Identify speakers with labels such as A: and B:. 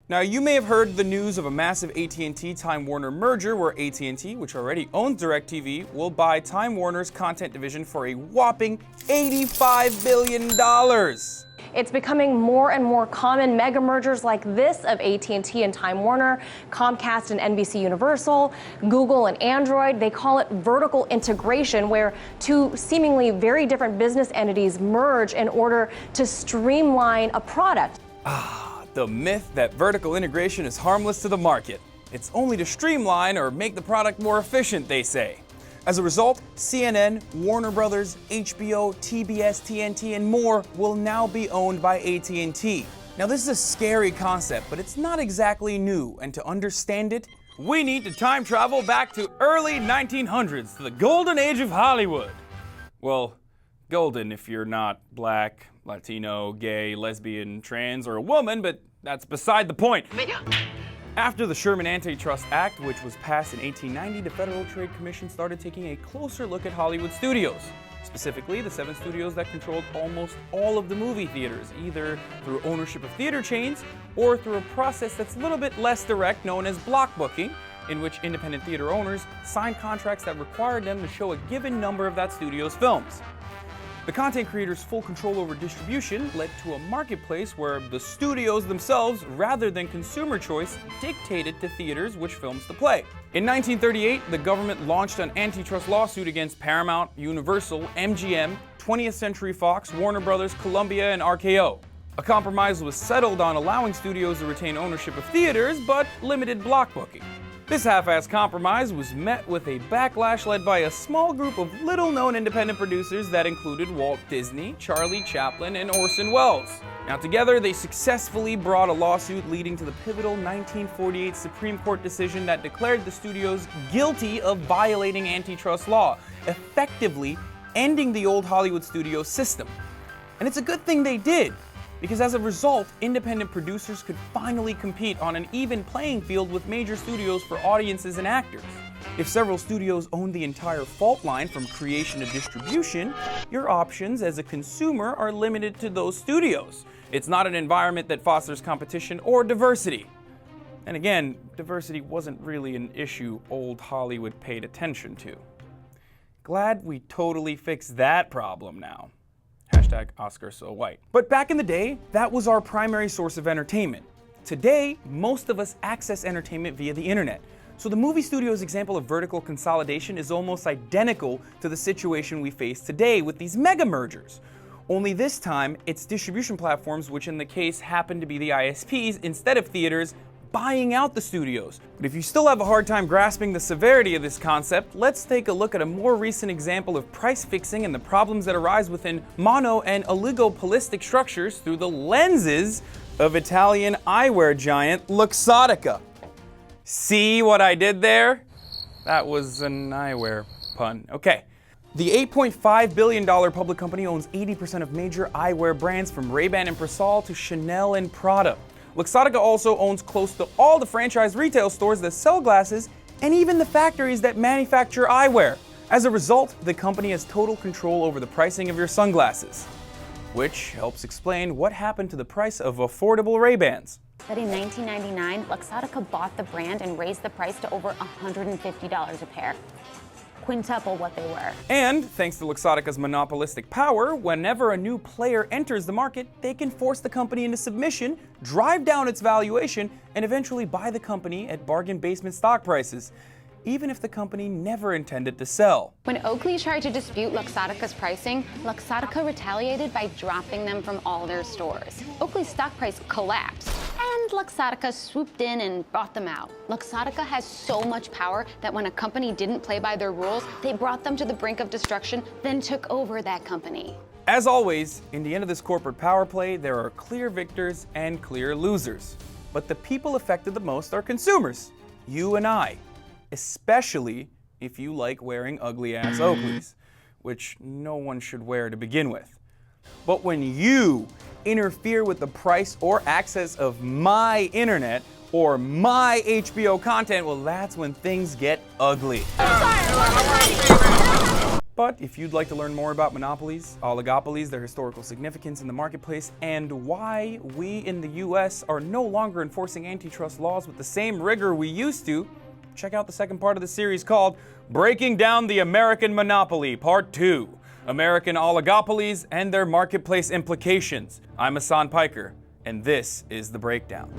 A: Now, you may have heard the news of a massive AT&T Time Warner merger where AT&T, which already owns DirecTV, will buy Time Warner's content division for a whopping $85 billion.
B: It's becoming more and more common. Mega mergers like this of AT&T and Time Warner, Comcast and NBC Universal, Google and Android, they call it vertical integration, where two seemingly very different business entities merge in order to streamline a product.
A: The myth that vertical integration is harmless to the market. It's only to streamline or make the product more efficient, they say. As a result, CNN, Warner Brothers, HBO, TBS, TNT, and more will now be owned by AT&T. Now, this is a scary concept, but it's not exactly new, and to understand it, we need to time travel back to early 1900s, to the golden age of Hollywood. Well, golden if you're not black, Latino, gay, lesbian, trans, or a woman, but that's beside the point. After the Sherman Antitrust Act, which was passed in 1890, the Federal Trade Commission started taking a closer look at Hollywood studios. Specifically, the 7 studios that controlled almost all of the movie theaters, either through ownership of theater chains or through a process that's a little bit less direct known as block booking, in which independent theater owners signed contracts that required them to show a given number of that studio's films. The content creators' full control over distribution led to a marketplace where the studios themselves, rather than consumer choice, dictated to theaters which films to play. In 1938, the government launched an antitrust lawsuit against Paramount, Universal, MGM, 20th Century Fox, Warner Brothers, Columbia, and RKO. A compromise was settled on allowing studios to retain ownership of theaters, but limited block booking. This half-assed compromise was met with a backlash led by a small group of little-known independent producers that included Walt Disney, Charlie Chaplin, and Orson Welles. Now, together, they successfully brought a lawsuit leading to the pivotal 1948 Supreme Court decision that declared the studios guilty of violating antitrust law, effectively ending the old Hollywood studio system. And it's a good thing they did, because as a result, independent producers could finally compete on an even playing field with major studios for audiences and actors. If several studios own the entire fault line from creation to distribution, your options as a consumer are limited to those studios. It's not an environment that fosters competition or diversity. And again, diversity wasn't really an issue old Hollywood paid attention to. Glad we totally fixed that problem now. Hashtag Oscar so white. But back in the day, that was our primary source of entertainment. Today, most of us access entertainment via the internet. So the movie studio's example of vertical consolidation is almost identical to the situation we face today with these mega mergers. Only this time, it's distribution platforms, which in the case happen to be the ISPs, instead of theaters, buying out the studios. But if you still have a hard time grasping the severity of this concept, let's take a look at a more recent example of price fixing and the problems that arise within mono and oligopolistic structures through the lenses of Italian eyewear giant Luxottica. See what I did there? That was an eyewear pun. Okay. The $8.5 billion public company owns 80% of major eyewear brands from Ray-Ban and Persol to Chanel and Prada. Luxottica also owns close to all the franchise retail stores that sell glasses and even the factories that manufacture eyewear. As a result, the company has total control over the pricing of your sunglasses, which helps explain what happened to the price of affordable Ray-Bans.
C: But in 1999, Luxottica bought the brand and raised the price to over $150 a pair. Quintuple what they were.
A: And thanks to Luxottica's monopolistic power, whenever a new player enters the market, they can force the company into submission, drive down its valuation, and eventually buy the company at bargain basement stock prices, even if the company never intended to sell.
C: When Oakley tried to dispute Luxottica's pricing, Luxottica retaliated by dropping them from all their stores. Oakley's stock price collapsed, and Luxottica swooped in and bought them out. Luxottica has so much power that when a company didn't play by their rules, they brought them to the brink of destruction, then took over that company.
A: As always, in the end of this corporate power play, there are clear victors and clear losers. But the people affected the most are consumers, you and I. Especially if you like wearing ugly-ass Oakleys, which no one should wear to begin with. But when you interfere with the price or access of my internet or my HBO content, well, that's when things get ugly. But if you'd like to learn more about monopolies, oligopolies, their historical significance in the marketplace, and why we in the US are no longer enforcing antitrust laws with the same rigor we used to, check out the second part of the series called Breaking Down the American Monopoly, Part 2, American Oligopolies and Their Marketplace Implications. I'm Hassan Piker, and this is The Breakdown.